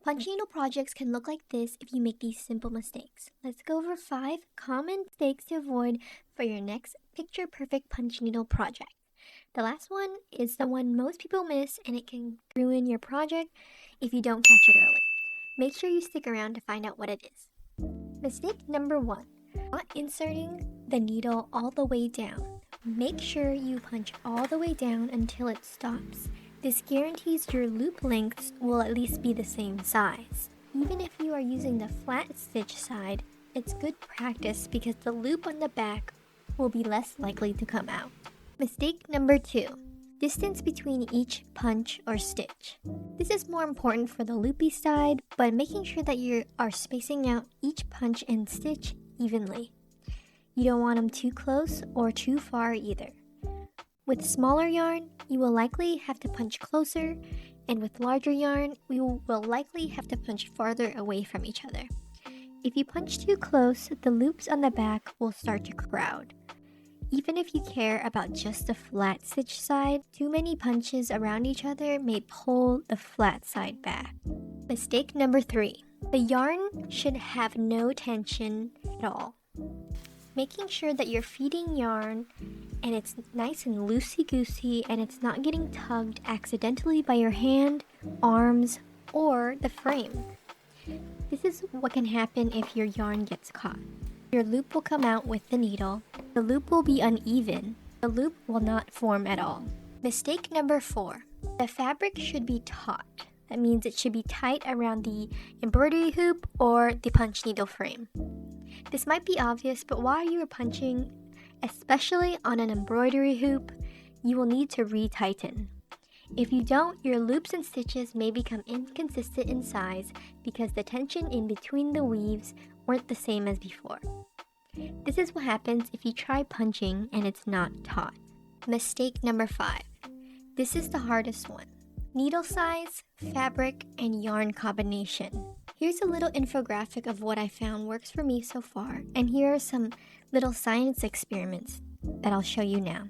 Punch needle projects can look like this if you make these simple mistakes. Let's go over 5 common mistakes to avoid for your next picture-perfect punch needle project. The last one is the one most people miss, and it can ruin your project if you don't catch it early. Make sure you stick around to find out what it is. Mistake number 1, not inserting the needle all the way down. Make sure you punch all the way down until it stops. This guarantees your loop lengths will at least be the same size. Even if you are using the flat stitch side, it's good practice because the loop on the back will be less likely to come out. Mistake number 2, distance between each punch or stitch. This is more important for the loopy side, but making sure that you are spacing out each punch and stitch evenly. You don't want them too close or too far either. With smaller yarn, you will likely have to punch closer, and with larger yarn, we will likely have to punch farther away from each other. If you punch too close, the loops on the back will start to crowd. Even if you care about just the flat stitch side, too many punches around each other may pull the flat side back. Mistake number 3, the yarn should have no tension at all. Making sure that you're feeding yarn and it's nice and loosey-goosey and it's not getting tugged accidentally by your hand, arms, or the frame. This is what can happen if your yarn gets caught. Your loop will come out with the needle. The loop will be uneven. The loop will not form at all. Mistake number 4, the fabric should be taut. That means it should be tight around the embroidery hoop or the punch needle frame. This might be obvious, but while you are punching, especially on an embroidery hoop, you will need to re-tighten. If you don't, your loops and stitches may become inconsistent in size because the tension in between the weaves weren't the same as before. This is what happens if you try punching and it's not taut. Mistake number 5. This is the hardest one. Needle size, fabric, and yarn combination. Here's a little infographic of what I found works for me so far, and here are some little science experiments that I'll show you now.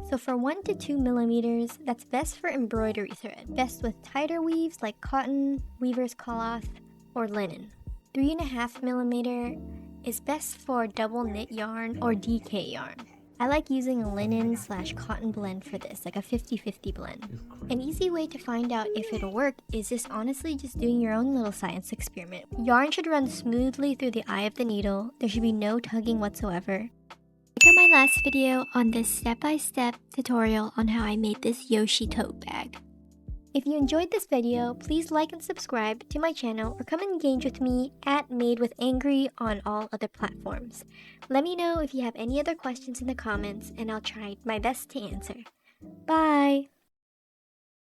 So for 1 to 2 millimeters, that's best for embroidery thread, best with tighter weaves like cotton, weaver's cloth, or linen. 3.5 millimeter is best for double knit yarn or DK yarn. I like using a linen/cotton blend for this, like a 50-50 blend. An easy way to find out if it'll work is just honestly just doing your own little science experiment. Yarn should run smoothly through the eye of the needle. There should be no tugging whatsoever. Check out my last video on this step-by-step tutorial on how I made this Yoshi tote bag. If you enjoyed this video, please like and subscribe to my channel or come engage with me at Made with Angry on all other platforms. Let me know if you have any other questions in the comments and I'll try my best to answer. Bye!